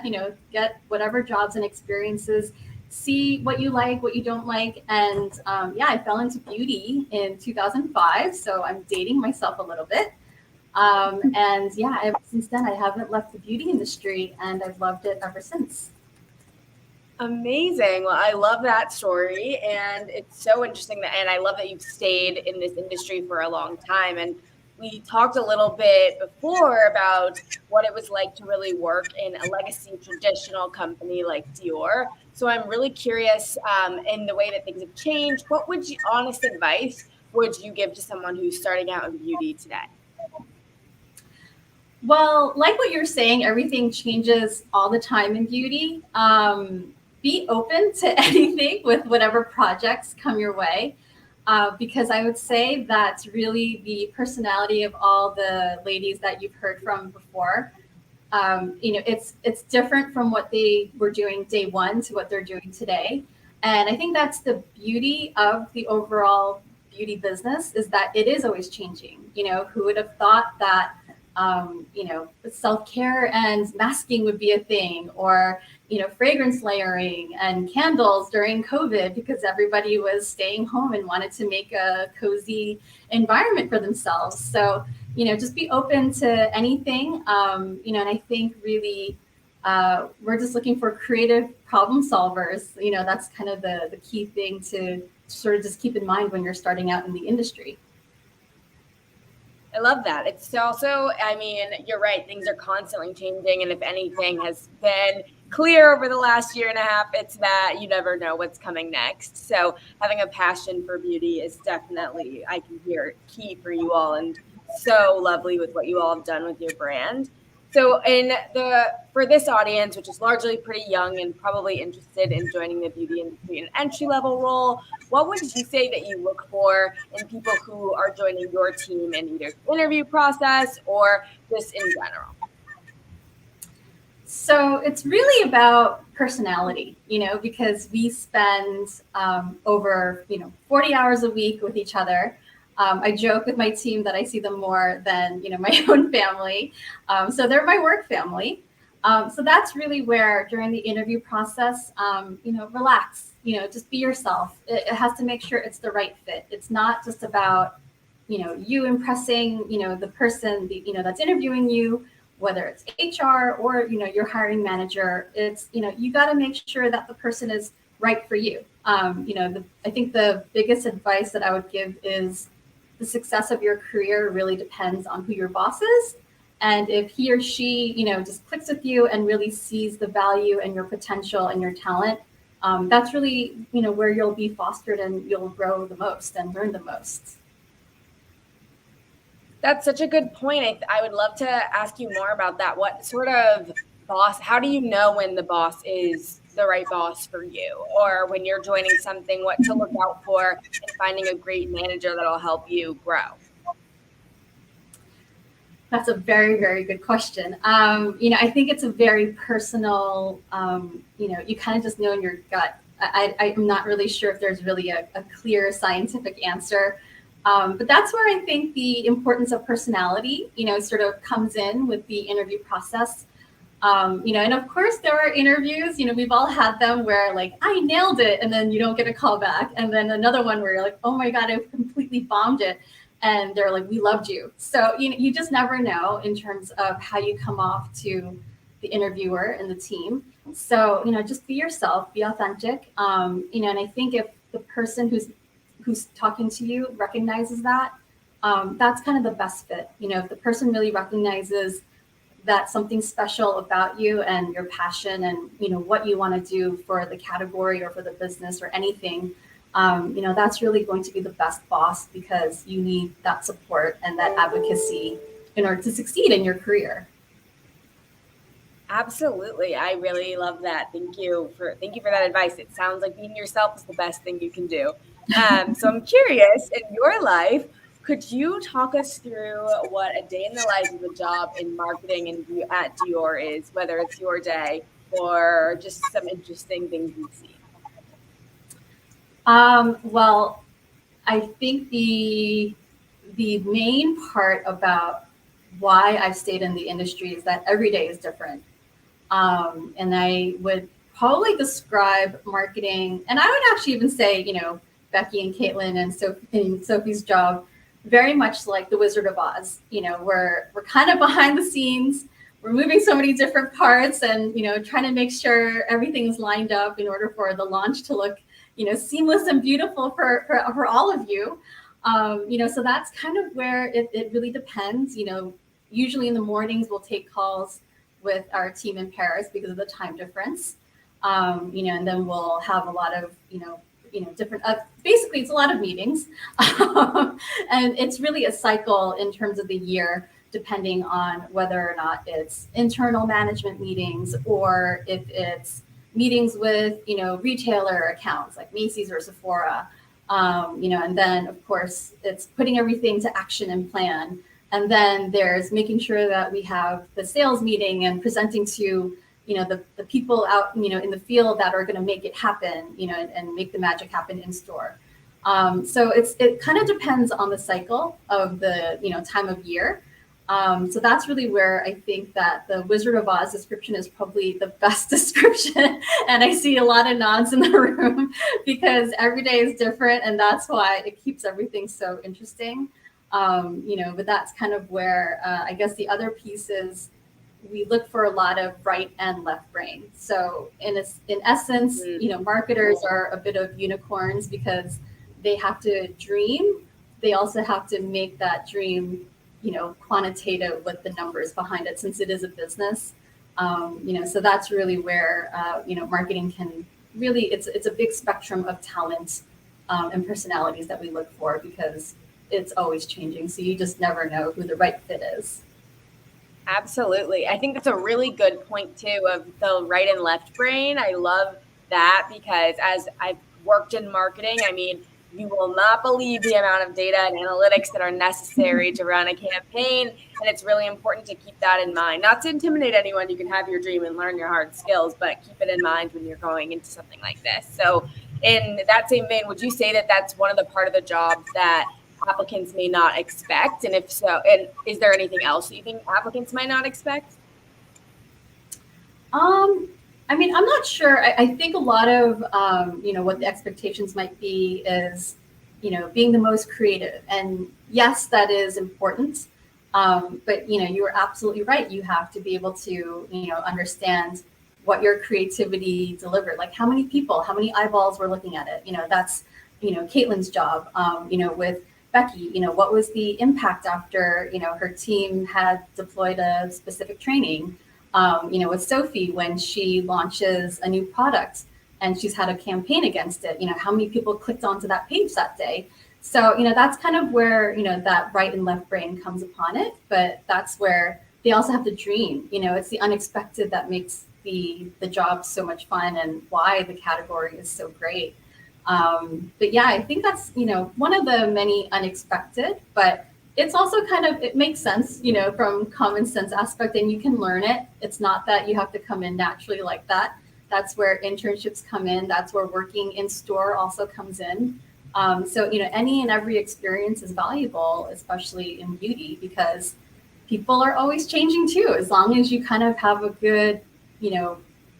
get whatever jobs and experiences, see what you like, what you don't like. And I fell into beauty in 2005. So I'm dating myself a little bit. Ever since then, I haven't left the beauty industry and I've loved it ever since. Amazing. Well, I love that story. And it's so interesting and I love that you've stayed in this industry for a long time. And we talked a little bit before about what it was like to really work in a legacy traditional company like Dior. So I'm really curious in the way that things have changed. What honest advice would you give to someone who's starting out in beauty today? Well, like what you're saying, everything changes all the time in beauty. Be open to anything with whatever projects come your way. Because I would say that's really the personality of all the ladies that you've heard from before. It's different from what they were doing day one to what they're doing today. And I think that's the beauty of the overall beauty business is that it is always changing. Who would have thought that, self-care and masking would be a thing, or fragrance layering and candles during COVID because everybody was staying home and wanted to make a cozy environment for themselves. So, just be open to anything. And I think really we're just looking for creative problem solvers. That's kind of the key thing to sort of just keep in mind when you're starting out in the industry. I love that. It's also, you're right. Things are constantly changing. And if anything has been clear over the last year and a half, it's that you never know what's coming next. So having a passion for beauty is definitely, I can hear, key for you all, and so lovely with what you all have done with your brand. So for this audience, which is largely pretty young and probably interested in joining the beauty industry in an entry level role, what would you say that you look for in people who are joining your team in either the interview process or just in general? So it's really about personality, because we spend over, 40 hours a week with each other. I joke with my team that I see them more than, my own family. So they're my work family. So that's really where during the interview process, relax, just be yourself. It has to make sure it's the right fit. It's not just about, you impressing, the person, that's interviewing you, whether it's HR or, your hiring manager. It's, you got to make sure that the person is right for you. I think the biggest advice that I would give is the success of your career really depends on who your boss is. And if he or she, just clicks with you and really sees the value and your potential and your talent, that's really, where you'll be fostered and you'll grow the most and learn the most. That's such a good point. I would love to ask you more about that. What sort of boss, how do you know when the boss is the right boss for you? Or when you're joining something, what to look out for and finding a great manager that'll help you grow? That's a very, very good question. I think it's a very personal, you kind of just know in your gut. I'm not really sure if there's really a clear scientific answer. But that's where I think the importance of personality, sort of comes in with the interview process. And of course there are interviews, we've all had them where like, I nailed it, and then you don't get a call back. And then another one where you're like, oh my God, I completely bombed it. And they're like, we loved you. So, you just never know in terms of how you come off to the interviewer and the team. So, just be yourself, be authentic. And I think if the person who's talking to you recognizes that, that's kind of the best fit. If the person really recognizes that something special about you and your passion and, what you want to do for the category or for the business or anything, that's really going to be the best boss, because you need that support and that advocacy in order to succeed in your career. Absolutely. I really love that. Thank you for that advice. It sounds like being yourself is the best thing you can do. So I'm curious, in your life, could you talk us through what a day in the life of a job in marketing and at Dior is, whether it's your day or just some interesting things you've seen? Well, I think the main part about why I've stayed in the industry is that every day is different. And I would probably describe marketing, and I would actually even say, Becky and Caitlin and Sophie's job, very much like the Wizard of Oz. We're kind of behind the scenes. We're moving so many different parts and, trying to make sure everything's lined up in order for the launch to look, seamless and beautiful for all of you. So that's kind of where it really depends. Usually in the mornings, we'll take calls with our team in Paris because of the time difference. And then we'll have a lot of, different, basically it's a lot of meetings. And it's really a cycle in terms of the year, depending on whether or not it's internal management meetings or if it's meetings with, retailer accounts like Macy's or Sephora. And then of course it's putting everything to action and plan. And then there's making sure that we have the sales meeting and presenting to, the people out, in the field that are going to make it happen, and make the magic happen in store. So it kind of depends on the cycle of the, time of year. So that's really where I think that the Wizard of Oz description is probably the best description. And I see a lot of nods in the room because every day is different. And that's why it keeps everything so interesting. But that's kind of where I guess the other piece is we look for a lot of right and left brain. So in essence, marketers are a bit of unicorns because they have to dream. They also have to make that dream, quantitative with the numbers behind it, since it is a business. So that's really where, marketing can really, it's a big spectrum of talent and personalities that we look for, because it's always changing. So you just never know who the right fit is. Absolutely. I think that's a really good point too of the right and left brain. I love that because as I've worked in marketing, I mean, you will not believe the amount of data and analytics that are necessary to run a campaign. And it's really important to keep that in mind. Not to intimidate anyone, you can have your dream and learn your hard skills, but keep it in mind when you're going into something like this. So in that same vein, would you say that that's one of the part of the job that applicants may not expect? And if so, and is there anything else that you think applicants might not expect? I'm not sure. I think a lot of, what the expectations might be is, being the most creative. And yes, that is important. But, you are absolutely right. You have to be able to, understand what your creativity delivered. Like how many people, how many eyeballs were looking at it. That's, Caitlin's job, with Becky, what was the impact after, her team had deployed a specific training? With Sophie, when she launches a new product and she's had a campaign against it, how many people clicked onto that page that day? So, that's kind of where, that right and left brain comes upon it. But that's where they also have to dream. It's the unexpected that makes the job so much fun and why the category is so great. But yeah, I think that's, one of the many unexpected, but it's also kind of, it makes sense, from common sense aspect, and you can learn it. It's not that you have to come in naturally like that. That's where internships come in. That's where working in store also comes in. So, any and every experience is valuable, especially in beauty, because people are always changing too. As long as you kind of have a good,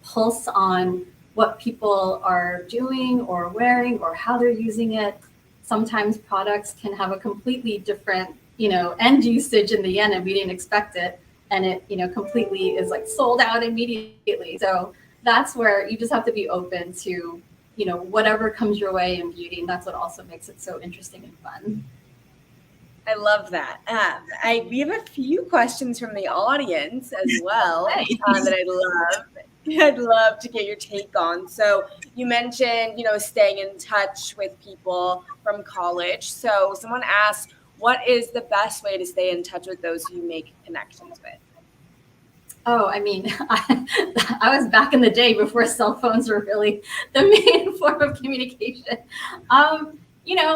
pulse on what people are doing or wearing or how they're using it. Sometimes products can have a completely different, end usage in the end, and we didn't expect it. And it, completely is like sold out immediately. So that's where you just have to be open to, whatever comes your way in beauty. And that's what also makes it so interesting and fun. I love that. We have a few questions from the audience as well that I'd love to get your take on. So you mentioned, staying in touch with people from college. So someone asked, what is the best way to stay in touch with those who you make connections with? Oh, I was back in the day before cell phones were really the main form of communication.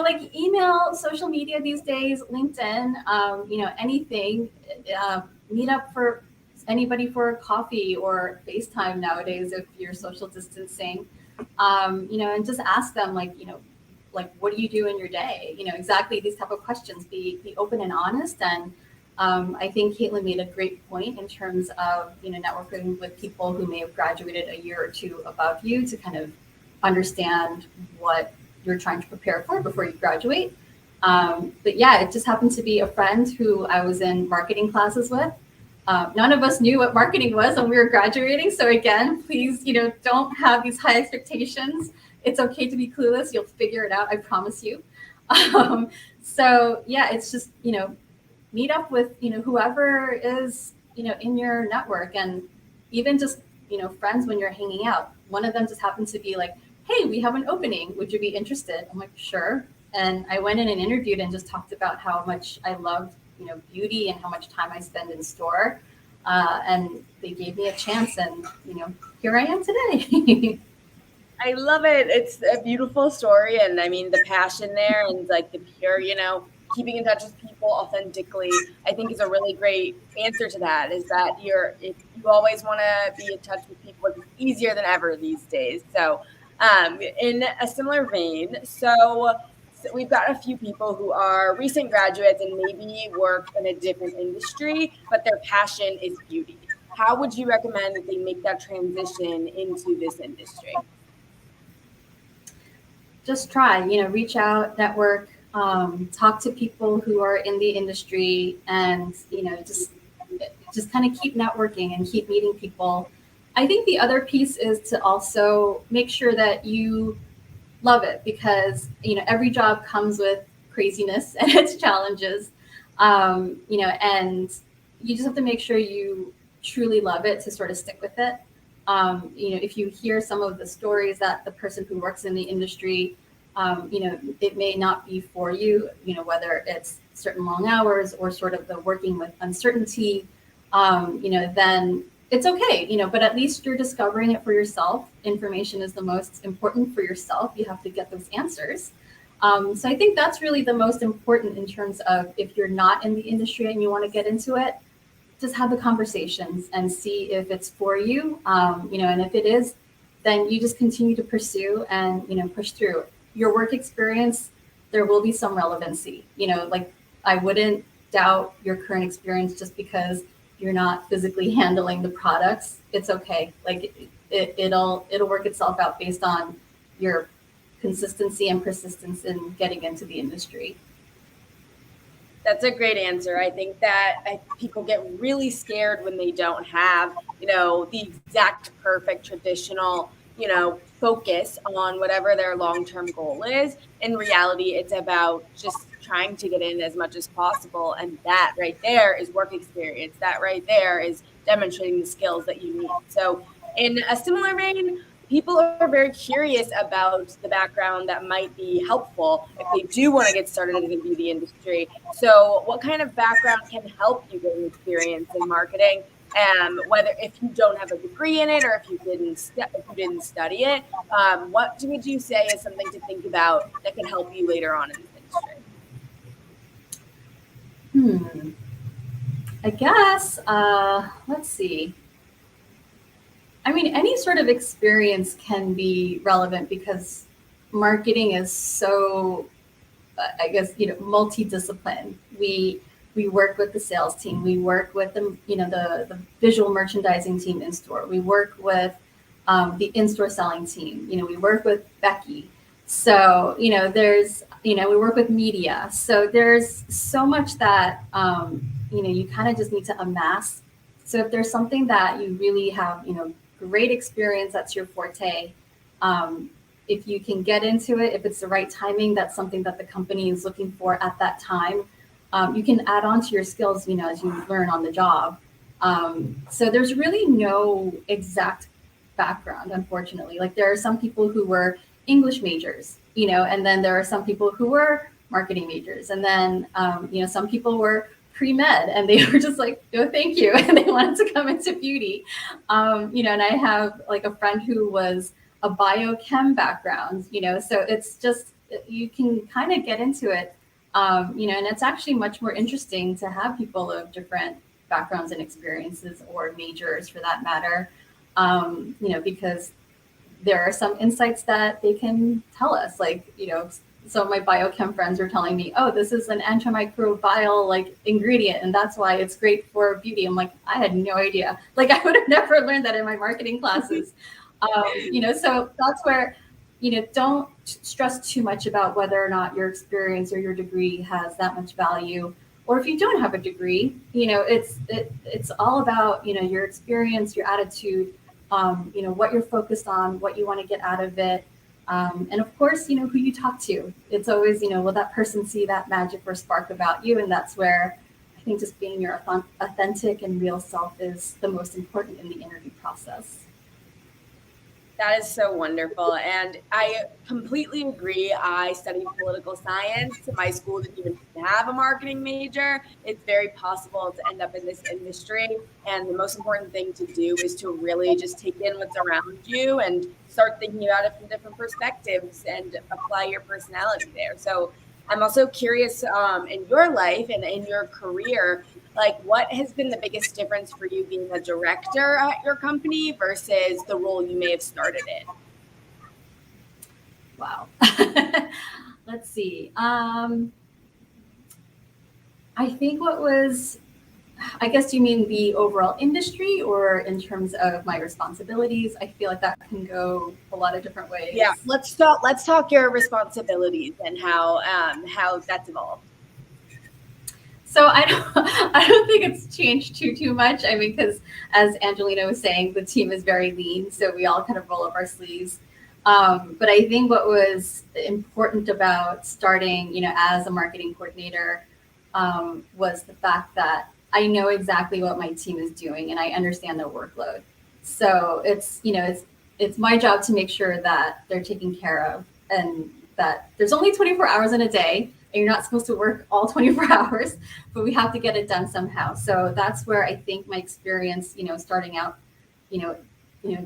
Like email, social media these days, LinkedIn, anything, meet up for anybody for a coffee or FaceTime nowadays if you're social distancing, and just ask them like what do you do in your day? Exactly these type of questions, be open and honest. And I think Caitlin made a great point in terms of, networking with people who may have graduated a year or two above you to kind of understand what you're trying to prepare for before you graduate. But yeah, it just happened to be a friend who I was in marketing classes with. None of us knew what marketing was when we were graduating. So again, please, don't have these high expectations. It's okay to be clueless. You'll figure it out. I promise you. So yeah, it's just, meet up with, whoever is, in your network, and even just, friends when you're hanging out. One of them just happened to be like, hey, we have an opening. Would you be interested? I'm like, sure. And I went in and interviewed and just talked about how much I loved, beauty and how much time I spend in store. And they gave me a chance, and, here I am today. I love it. It's a beautiful story. And I mean, the passion there and like the pure, keeping in touch with people authentically, I think is a really great answer to that, is that if you always want to be in touch with people, it's easier than ever these days. So in a similar vein, so we've got a few people who are recent graduates and maybe work in a different industry, but their passion is beauty. How would you recommend that they make that transition into this industry? Just try, reach out, network, talk to people who are in the industry, and, just kind of keep networking and keep meeting people. I think the other piece is to also make sure that you love it, because, every job comes with craziness and its challenges, and you just have to make sure you truly love it to sort of stick with it. If you hear some of the stories that the person who works in the industry, it may not be for you, whether it's certain long hours or sort of the working with uncertainty, then it's okay, but at least you're discovering it for yourself. Information is the most important for yourself. You have to get those answers. So I think that's really the most important in terms of if you're not in the industry and you want to get into it, just have the conversations and see if it's for you. And if it is, then you just continue to pursue and, push through. Your work experience, there will be some relevancy. Like I wouldn't doubt your current experience just because you're not physically handling the products. It's okay. Like it'll work itself out based on your consistency and persistence in getting into the industry. That's a great answer. I think that people get really scared when they don't have, the exact perfect traditional, focus on whatever their long-term goal is. In reality, it's about just trying to get in as much as possible. And that right there is work experience. That right there is demonstrating the skills that you need. So in a similar vein, people are very curious about the background that might be helpful if they do want to get started in the beauty industry. So what kind of background can help you gain experience in marketing? Whether if you don't have a degree in it or if you didn't study it, what would you say is something to think about that can help you later on in this industry? I guess, let's see. I mean, any sort of experience can be relevant because marketing is so, I guess, multidiscipline. We work with the sales team. We work with the visual merchandising team in store. We work with the in-store selling team. We work with Becky. So, there's, we work with media. So there's so much that, you kind of just need to amass. So if there's something that you really have, great experience, that's your forte. If you can get into it, if it's the right timing, that's something that the company is looking for at that time. You can add on to your skills, as you learn on the job. So there's really no exact background, unfortunately. Like there are some people who were English majors, and then there are some people who were marketing majors. And then, some people were pre-med and they were just like, no, thank you. And they wanted to come into beauty. And I have like a friend who was a biochem background, so it's just, you can kind of get into it. And it's actually much more interesting to have people of different backgrounds and experiences or majors for that matter, because there are some insights that they can tell us, like, some of my biochem friends were telling me, oh, this is an antimicrobial ingredient, and that's why it's great for beauty. I'm like, I had no idea. Like I would have never learned that in my marketing classes. So that's where, don't stress too much about whether or not your experience or your degree has that much value. Or if you don't have a degree, it's all about, your experience, your attitude, what you're focused on, what you want to get out of it. And of course, who you talk to. It's always, will that person see that magic or spark about you? And that's where I think just being your authentic and real self is the most important in the interview process. That is so wonderful. And I completely agree. I studied political science. My school didn't even have a marketing major. It's very possible to end up in this industry. And the most important thing to do is to really just take in what's around you and start thinking about it from different perspectives and apply your personality there. So I'm also curious in your life and in your career, what has been the biggest difference for you being a director at your company versus the role you may have started in? Wow. Let's see. I think I guess you mean the overall industry or in terms of my responsibilities? I feel like that can go a lot of different ways. Yeah, let's talk your responsibilities and how that's evolved. So I don't think it's changed too much. I mean, because as Angelina was saying, the team is very lean, so we all kind of roll up our sleeves. But I think what was important about starting, as a marketing coordinator, was the fact that I know exactly what my team is doing and I understand their workload. So it's my job to make sure that they're taken care of and that there's only 24 hours in a day and you're not supposed to work all 24 hours, but we have to get it done somehow. So that's where I think my experience, starting out,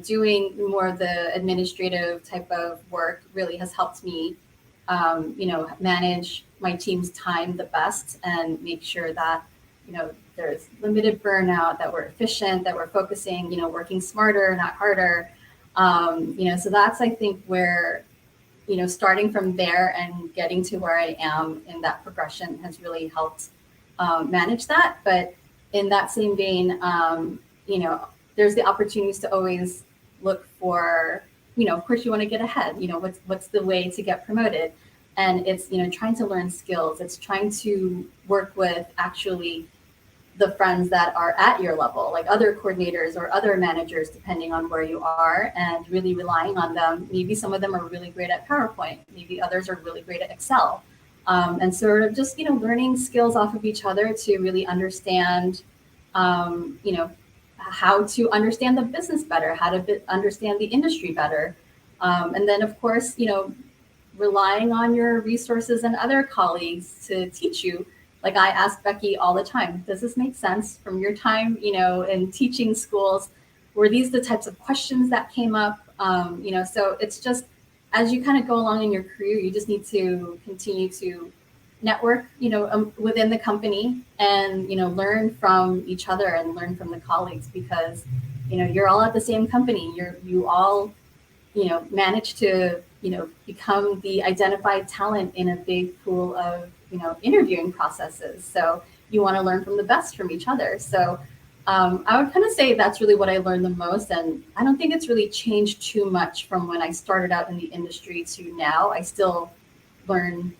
doing more of the administrative type of work really has helped me, manage my team's time the best and make sure that, there's limited burnout, that we're efficient, that we're focusing, working smarter, not harder. So that's, I think, where, starting from there and getting to where I am in that progression has really helped manage that. But in that same vein, there's the opportunities to always look for, of course you want to get ahead, what's the way to get promoted. And it's, trying to learn skills. It's trying to work with actually the friends that are at your level, like other coordinators or other managers, depending on where you are, and really relying on them. Maybe some of them are really great at PowerPoint. Maybe others are really great at Excel. And sort of just, learning skills off of each other to really understand, how to understand the business better, how to understand the industry better. And then, of course, relying on your resources and other colleagues to teach you. Like I ask Becky all the time, does this make sense from your time, in teaching schools? Were these the types of questions that came up? So it's just, as you kind of go along in your career, you just need to continue to network, within the company and, learn from each other and learn from the colleagues because, you're all at the same company. You all, manage to, become the identified talent in a big pool of, interviewing processes. So you want to learn from the best from each other. So I would kind of say that's really what I learned the most. And I don't think it's really changed too much from when I started out in the industry to now. I still learn,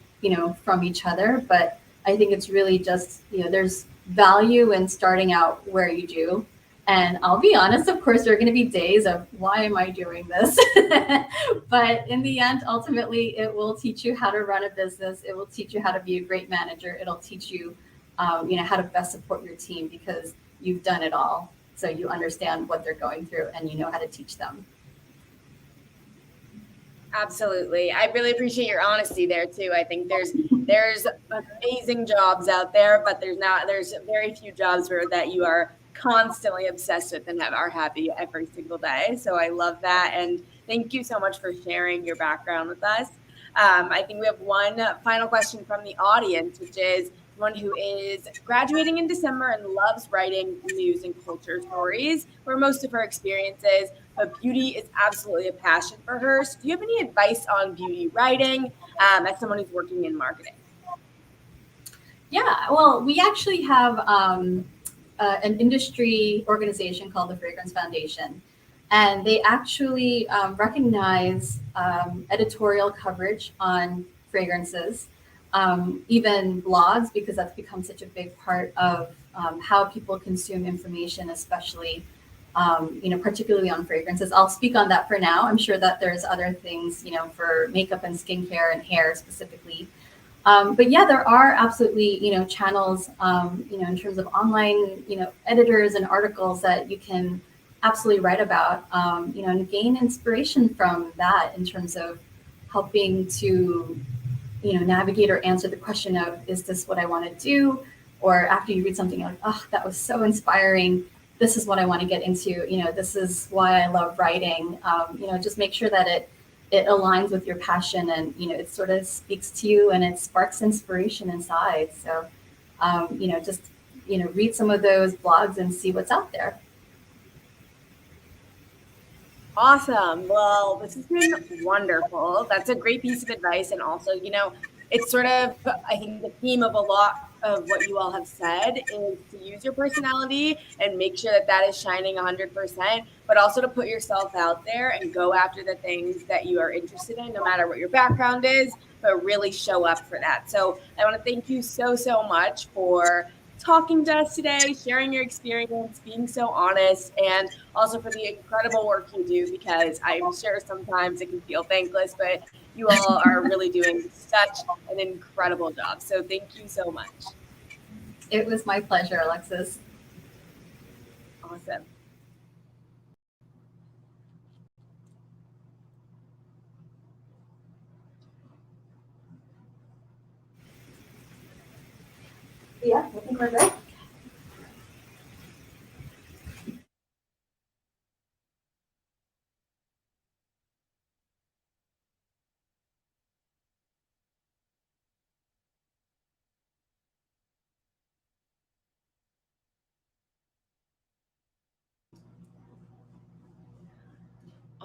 from each other, but I think it's really just, there's value in starting out where you do. And I'll be honest, of course, there are going to be days of why am I doing this? But in the end, ultimately, it will teach you how to run a business. It will teach you how to be a great manager. It'll teach you, how to best support your team because you've done it all. So you understand what they're going through and you know how to teach them. Absolutely. I really appreciate your honesty there too. I think there's amazing jobs out there, but there's very few jobs that you are constantly obsessed with and are happy every single day. So I love that. And thank you so much for sharing your background with us. I think we have one final question from the audience, which is one who is graduating in December and loves writing news and culture stories, where most of her experiences, but beauty is absolutely a passion for her. So do you have any advice on beauty writing as someone who's working in marketing? Yeah, well, we actually have an industry organization called the Fragrance Foundation, and they actually recognize editorial coverage on fragrances, even blogs, because that's become such a big part of how people consume information, especially, particularly on fragrances. I'll speak on that for now. I'm sure that there's other things, for makeup and skincare and hair specifically. But yeah, there are absolutely, channels, in terms of online, editors and articles that you can absolutely write about, and gain inspiration from that in terms of helping to, navigate or answer the question of, is this what I want to do? Or after you read something, you're like, oh, that was so inspiring. This is what I want to get into. This is why I love writing. Just make sure that it aligns with your passion and, it sort of speaks to you and it sparks inspiration inside. So, just, read some of those blogs and see what's out there. Awesome. Well, this has been wonderful. That's a great piece of advice. And also, it's sort of, I think the theme of a lot of what you all have said is to use your personality and make sure that is shining 100%, but also to put yourself out there and go after the things that you are interested in, no matter what your background is, but really show up for that. So I want to thank you so, so much for talking to us today, sharing your experience, being so honest, and also for the incredible work you do, because I'm sure sometimes it can feel thankless, but you all are really doing such an incredible job. So thank you so much. It was my pleasure, Alexis. Awesome. Yeah, I think we're good.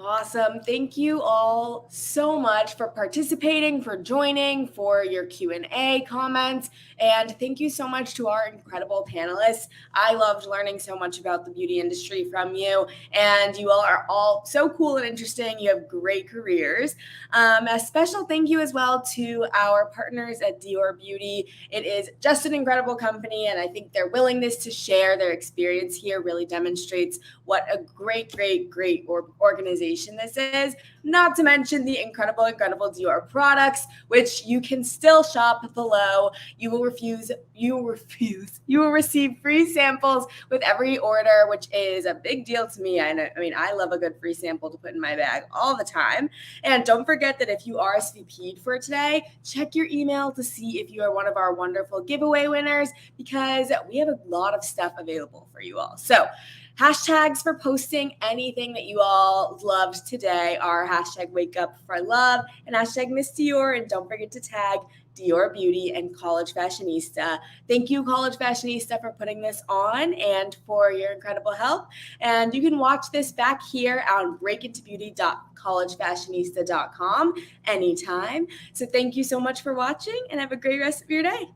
Awesome. Thank you all so much for participating, for joining, for your Q&A comments, and thank you so much to our incredible panelists. I loved learning so much about the beauty industry from you, and you all are all so cool and interesting. You have great careers. A special thank you as well to our partners at Dior Beauty. It is just an incredible company, and I think their willingness to share their experience here really demonstrates what a great organization this is, not to mention the incredible Dior products, which you can still shop below. You will receive free samples with every order, which is a big deal to me. I love a good free sample to put in my bag all the time. And don't forget that if you RSVP'd for today, check your email to see if you are one of our wonderful giveaway winners, because we have a lot of stuff available for you all. So hashtags for posting anything that you all loved today are hashtag wake up for love and hashtag Miss Dior. And don't forget to tag Dior Beauty and College Fashionista. Thank you, College Fashionista, for putting this on and for your incredible help. And you can watch this back here on breakintobeauty.collegefashionista.com anytime. So thank you so much for watching, and have a great rest of your day.